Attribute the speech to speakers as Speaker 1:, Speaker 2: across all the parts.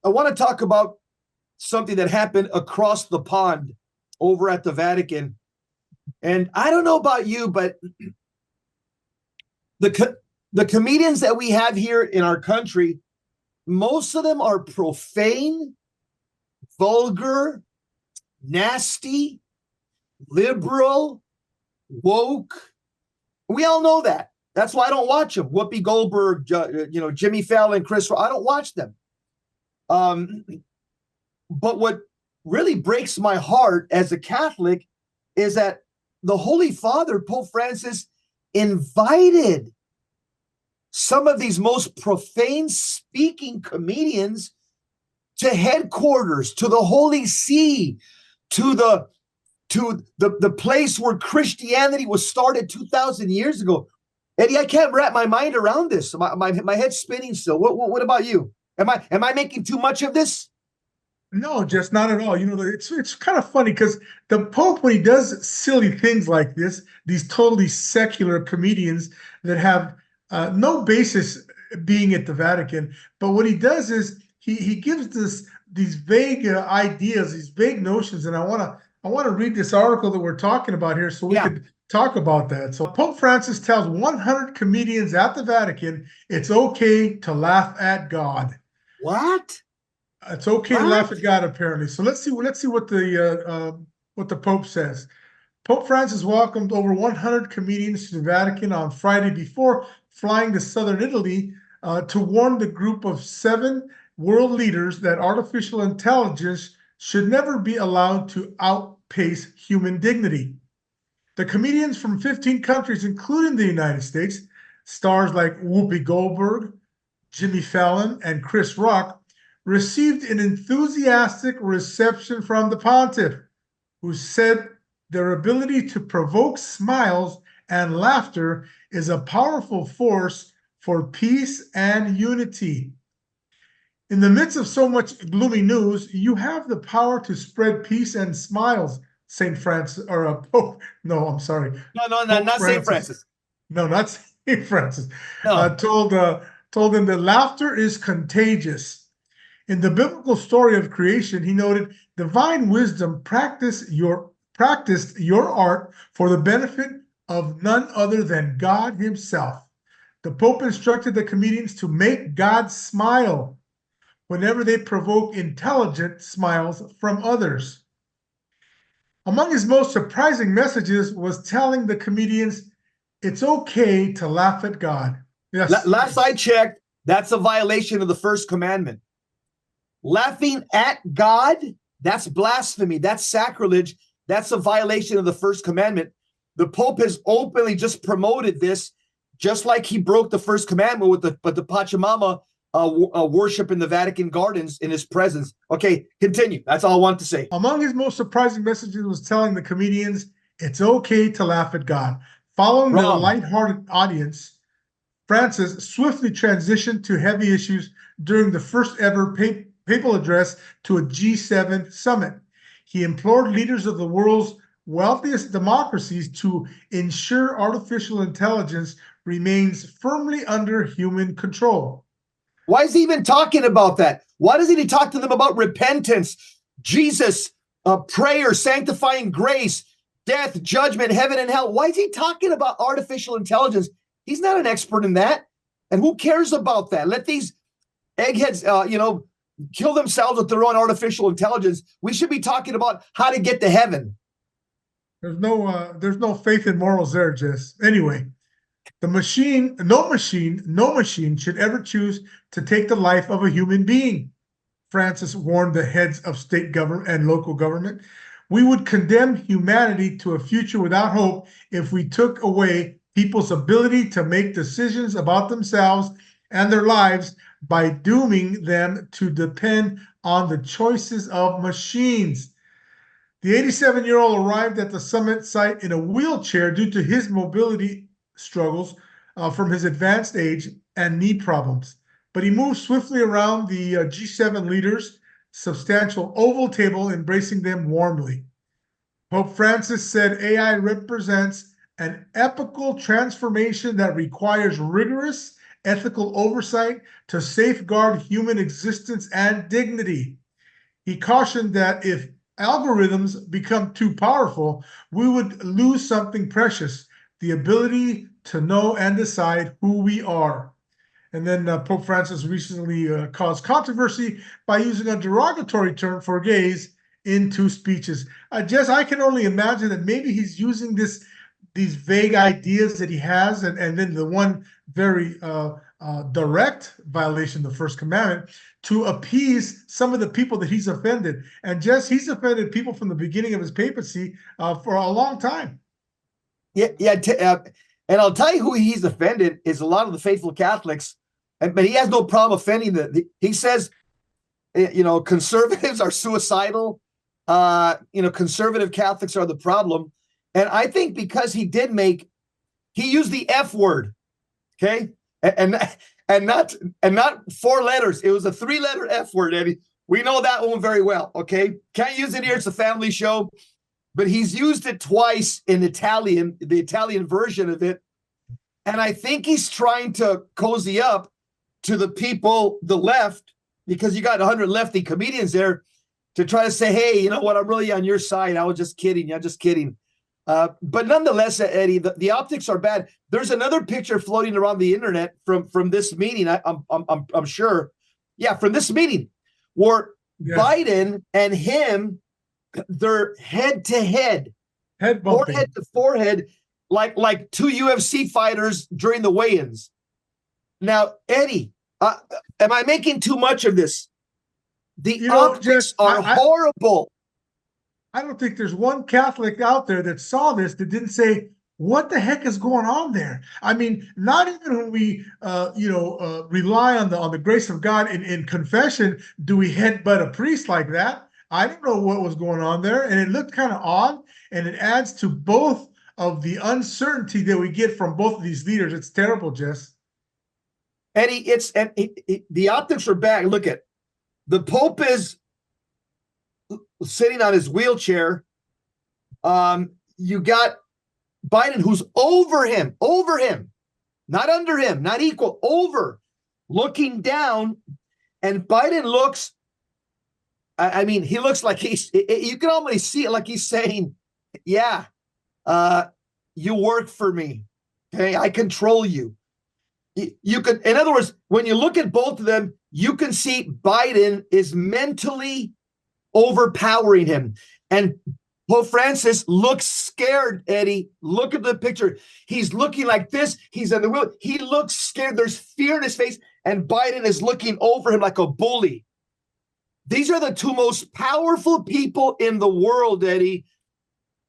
Speaker 1: I want to talk about something that happened across the pond over at the Vatican. And I don't know about you, but the comedians that we have here in our country, most of them are profane, vulgar, nasty, liberal, woke. We all know that. That's why I don't watch them. Whoopi Goldberg, Jimmy Fallon, Chris. I don't watch them. But what really breaks my heart as a Catholic is that the Holy Father, Pope Francis, invited some of these most profane speaking comedians to headquarters, to the Holy See, to the place where Christianity was started 2,000 years ago. Eddie, I can't wrap my mind around this. My head's spinning still. What about you? Am I making too much of this?
Speaker 2: No, just not at all. It's kind of funny because the Pope, when he does silly things like this, these totally secular comedians that have no basis being at the Vatican, but what he does is he gives these vague ideas, these vague notions, and I want to read this article that we're talking about here so we could talk about that. So Pope Francis tells 100 comedians at the Vatican it's okay to laugh at God.
Speaker 1: What?
Speaker 2: It's okay to laugh at God, apparently. So let's see what the Pope says. Pope Francis welcomed over 100 comedians to the Vatican on Friday before flying to southern Italy to warn the group of 7 world leaders that artificial intelligence should never be allowed to outpace human dignity. The comedians from 15 countries, including the United States, stars like Whoopi Goldberg, Jimmy Fallon, and Chris Rock, received an enthusiastic reception from the pontiff, who said their ability to provoke smiles and laughter is a powerful force for peace and unity. In the midst of so much gloomy news, you have the power to spread peace and smiles, St. Francis, or Pope. No, I'm sorry.
Speaker 1: No, not St. Francis.
Speaker 2: No, not St. Francis.
Speaker 1: No.
Speaker 2: Told them that laughter is contagious. In the biblical story of creation, he noted, divine wisdom practiced your art for the benefit of none other than God himself. The Pope instructed the comedians to make God smile whenever they provoke intelligent smiles from others. Among his most surprising messages was telling the comedians it's okay to laugh at God.
Speaker 1: Yes. Last I checked, that's a violation of the first commandment. Laughing at God, that's blasphemy. That's sacrilege. That's a violation of the first commandment. The Pope has openly just promoted this, just like he broke the first commandment with the Pachamama worship in the Vatican gardens in his presence. Okay, continue. That's all I want to say.
Speaker 2: Among his most surprising messages was telling the comedians it's okay to laugh at God. Following the lighthearted audience, Francis swiftly transitioned to heavy issues during the first ever papal address to a G7 summit. He implored leaders of the world's wealthiest democracies to ensure artificial intelligence remains firmly under human control.
Speaker 1: Why is he even talking about that? Why doesn't he talk to them about repentance, Jesus, prayer, sanctifying grace, death, judgment, heaven and hell? Why is he talking about artificial intelligence? He's not an expert in that. And who cares about that? Let these eggheads, kill themselves with their own artificial intelligence. We should be talking about how to get to heaven.
Speaker 2: There's no faith in morals there, Jess. Anyway, no machine should ever choose to take the life of a human being. Francis warned the heads of state government and local government. We would condemn humanity to a future without hope if we took away people's ability to make decisions about themselves and their lives by dooming them to depend on the choices of machines. The 87-year-old arrived at the summit site in a wheelchair due to his mobility struggles from his advanced age and knee problems. But he moved swiftly around the G7 leaders' substantial oval table, embracing them warmly. Pope Francis said AI represents an epical transformation that requires rigorous ethical oversight to safeguard human existence and dignity. He cautioned that if algorithms become too powerful, we would lose something precious, the ability to know and decide who we are. And then Pope Francis recently caused controversy by using a derogatory term for gays in two speeches. Jess, I can only imagine that maybe he's using these vague ideas that he has, and then the one very direct violation of the first commandment to appease some of the people that he's offended. And Jess, he's offended people from the beginning of his papacy for a long time.
Speaker 1: Yeah, yeah. And I'll tell you who he's offended is a lot of the faithful Catholics, but he has no problem offending he says, conservatives are suicidal. Conservative Catholics are the problem. And I think because he used the F word, okay, and not four letters. It was a 3-letter F word, Eddie. We know that one very well, okay? Can't use it here. It's a family show, but he's used it twice in Italian, the Italian version of it. And I think he's trying to cozy up to the people, the left, because you got 100 lefty comedians there to try to say, hey, you know what? I'm really on your side. I was just kidding. I'm just kidding. But nonetheless, Eddie, the optics are bad. There's another picture floating around the internet from this meeting. I'm sure, yeah, from this meeting where Biden and him, they're head to head, forehead to forehead, like two UFC fighters during the weigh-ins. Now, Eddie, am I making too much of this? The optics are horrible.
Speaker 2: I don't think there's one Catholic out there that saw this that didn't say, what the heck is going on there? I mean, not even when we, rely on the grace of God in confession, do we headbutt a priest like that? I don't know what was going on there, and it looked kind of odd, and it adds to both of the uncertainty that we get from both of these leaders. It's terrible, Jess.
Speaker 1: Eddie, the optics are bad. Look at the Pope is sitting on his wheelchair. You got Biden, who's over him, not under him, not equal, over, looking down, and Biden looks. I mean, he looks like you can almost see it like he's saying, yeah, you work for me. Okay, I control you. You could, in other words, when you look at both of them, you can see Biden is mentally overpowering him. And Pope Francis looks scared, Eddie. Look at the picture. He's looking like this. He's in the wheel. He looks scared. There's fear in his face. And Biden is looking over him like a bully. These are the two most powerful people in the world, Eddie.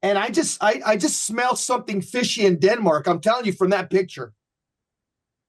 Speaker 1: And I just smell something fishy in Denmark. I'm telling you from that picture.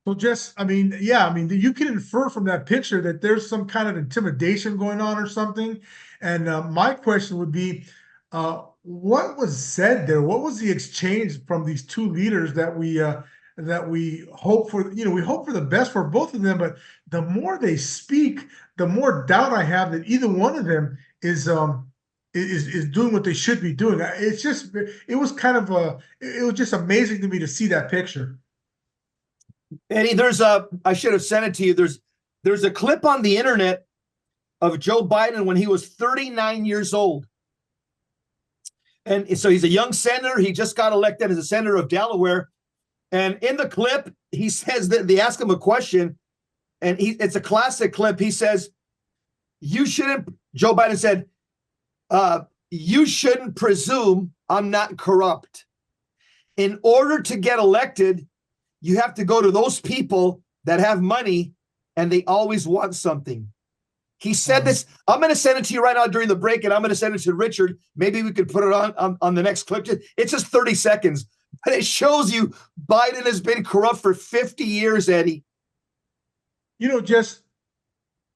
Speaker 2: So Jess, you can infer from that picture that there's some kind of intimidation going on or something. And my question would be, what was said there? What was the exchange from these two leaders that we hope for? We hope for the best for both of them, but the more they speak, the more doubt I have that either one of them is doing what they should be doing. It was just amazing to me to see that picture.
Speaker 1: Eddie, I should have sent it to you. There's a clip on the internet of Joe Biden when he was 39 years old. And so he's a young senator. He just got elected as a senator of Delaware. And in the clip, he says that they ask him a question, and it's a classic clip. He says, Joe Biden said, you shouldn't presume I'm not corrupt. In order to get elected, you have to go to those people that have money and they always want something. He said this. I'm going to send it to you right now during the break, and I'm going to send it to Richard. Maybe we could put it on the next clip. It's just 30 seconds, but it shows you Biden has been corrupt for 50 years, Eddie.
Speaker 2: Just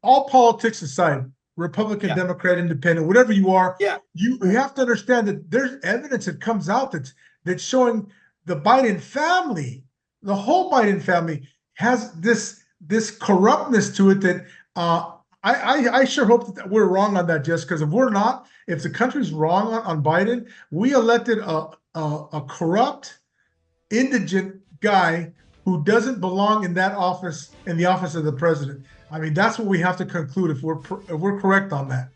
Speaker 2: all politics aside, Republican, Democrat, Independent, whatever you are, you have to understand that there's evidence that comes out that's showing the Biden family, the whole Biden family, has this corruptness to it that I sure hope that we're wrong on that, Jess, because if we're not, if the country's wrong on Biden, we elected a corrupt, indigent guy who doesn't belong in that office, in the office of the president. I mean, that's what we have to conclude if we're correct on that.